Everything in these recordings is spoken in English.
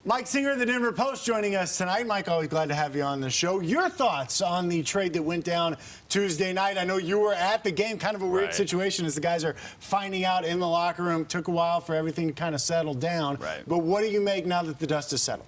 Mike Singer of the Denver Post joining us tonight. Mike, always glad to have you on the show. Your thoughts on the trade that went down Tuesday night? I know you were at the game, kind of a weird situation as the guys are finding out in the locker room. Took a while for everything to kind of settle down. Right. But what do you make now that the dust has settled?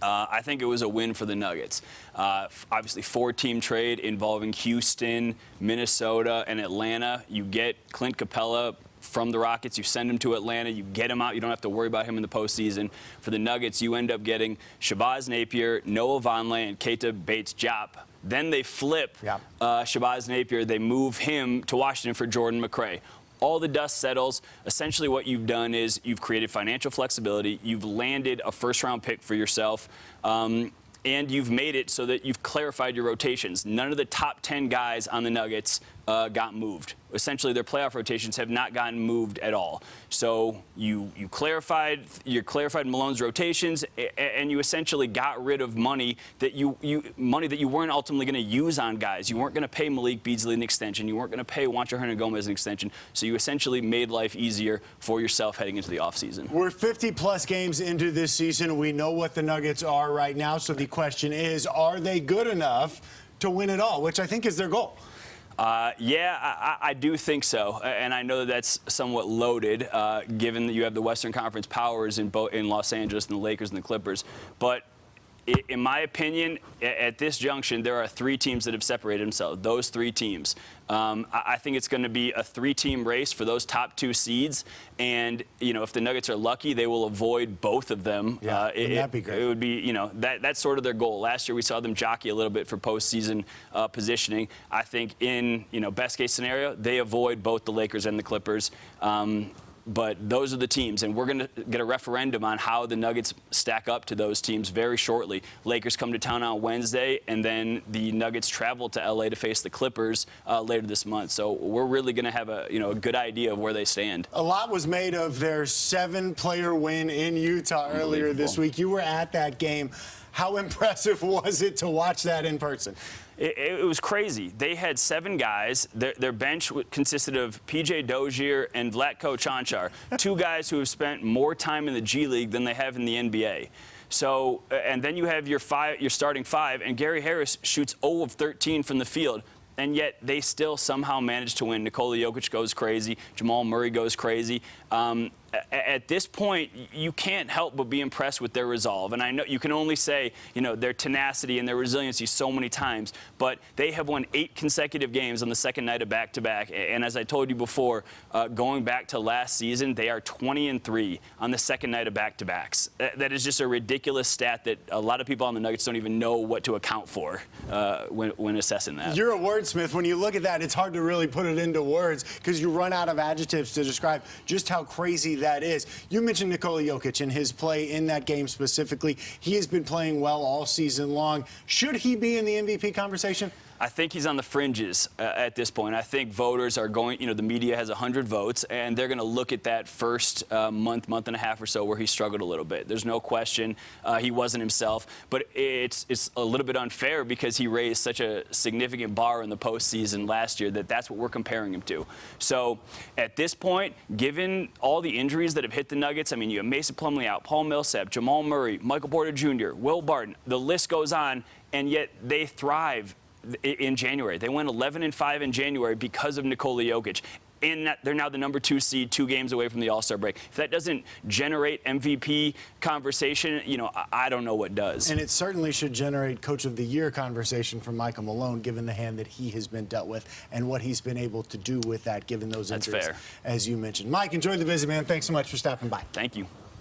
I think it was a win for the Nuggets. Obviously, 4-team trade involving Houston, Minnesota, and Atlanta. You get Clint Capella from the Rockets, you send him to Atlanta, you get him out, you don't have to worry about him in the postseason. For the Nuggets, you end up getting Shabazz Napier, Noah Vonleh, and Keita Bates-Diop. Then they flip Shabazz Napier, they move him to Washington for Jordan McRae. All the dust settles. Essentially what you've done is you've created financial flexibility, you've landed a first-round pick for yourself, and you've made it so that you've clarified your rotations. None of the top 10 guys on the Nuggets got moved. Essentially, their playoff rotations have not gotten moved at all. So you clarified Malone's rotations, and you essentially got rid of money that you weren't ultimately going to use on guys. You weren't going to pay Malik Beasley an extension. You weren't going to pay Juancho Hernangomez an extension. So you essentially made life easier for yourself heading into the offseason. We're 50-plus games into this season. We know what the Nuggets are right now. So the question is, are they good enough to win it all, which I think is their goal? Yeah, I do think so, and I know that that's somewhat loaded, given that you have the Western Conference powers in Los Angeles and the Lakers and the Clippers. But in my opinion, at this junction, there are 3 teams that have separated themselves. Those 3 teams. I think it's going to be a 3-team race for those top 2 seeds, and if the Nuggets are lucky, they will avoid both of them. Yeah, that'd be great. It would be, that's sort of their goal. Last year we saw them jockey a little bit for postseason positioning. I think in best case scenario, they avoid both the Lakers and the Clippers. But those are the teams, and we're going to get a referendum on how the Nuggets stack up to those teams very shortly. Lakers come to town on Wednesday, and then the Nuggets travel to L.A. to face the Clippers later this month. So we're really going to have a good idea of where they stand. A lot was made of their 7-player win in Utah earlier this week. You were at that game. How impressive was it to watch that in person? It was crazy. They had 7 guys. Their bench consisted of P.J. Dozier and Vlatko Čančar, 2 guys who have spent more time in the G League than they have in the NBA. So, and then you have your starting 5, and Gary Harris shoots 0 of 13 from the field. And yet they still somehow managed to win. Nikola Jokic goes crazy. Jamal Murray goes crazy. At this point, you can't help but be impressed with their resolve. And I know you can only say, their tenacity and their resiliency so many times. But they have won 8 consecutive games on the second night of back-to-back. And as I told you before, going back to last season, they are 20-3 on the second night of back-to-backs. That is just a ridiculous stat that a lot of people on the Nuggets don't even know what to account for when assessing that. You're a wordsmith. When you look at that, it's hard to really put it into words because you run out of adjectives to describe just how crazy that is. You mentioned Nikola Jokic and his play in that game specifically. He has been playing well all season long. Should he be in the MVP conversation? I think he's on the fringes at this point. I think voters are going, the media has 100 votes, and they're going to look at that first month and a half or so where he struggled a little bit. There's no question he wasn't himself, but it's a little bit unfair because he raised such a significant bar in the postseason last year that's what we're comparing him to. So at this point, given all the injuries that have hit the Nuggets, I mean, you have Mason Plumlee out, Paul Millsap, Jamal Murray, Michael Porter Jr., Will Barton, the list goes on, and yet they thrive in January. They went 11-5 in January because of Nikola Jokic. And they're now the number 2 seed, 2 games away from the All-Star break. If that doesn't generate MVP conversation, I don't know what does. And it certainly should generate Coach of the Year conversation from Michael Malone, given the hand that he has been dealt with and what he's been able to do with that, given those injuries, fair. As you mentioned. Mike, enjoy the visit, man. Thanks so much for stopping by. Thank you.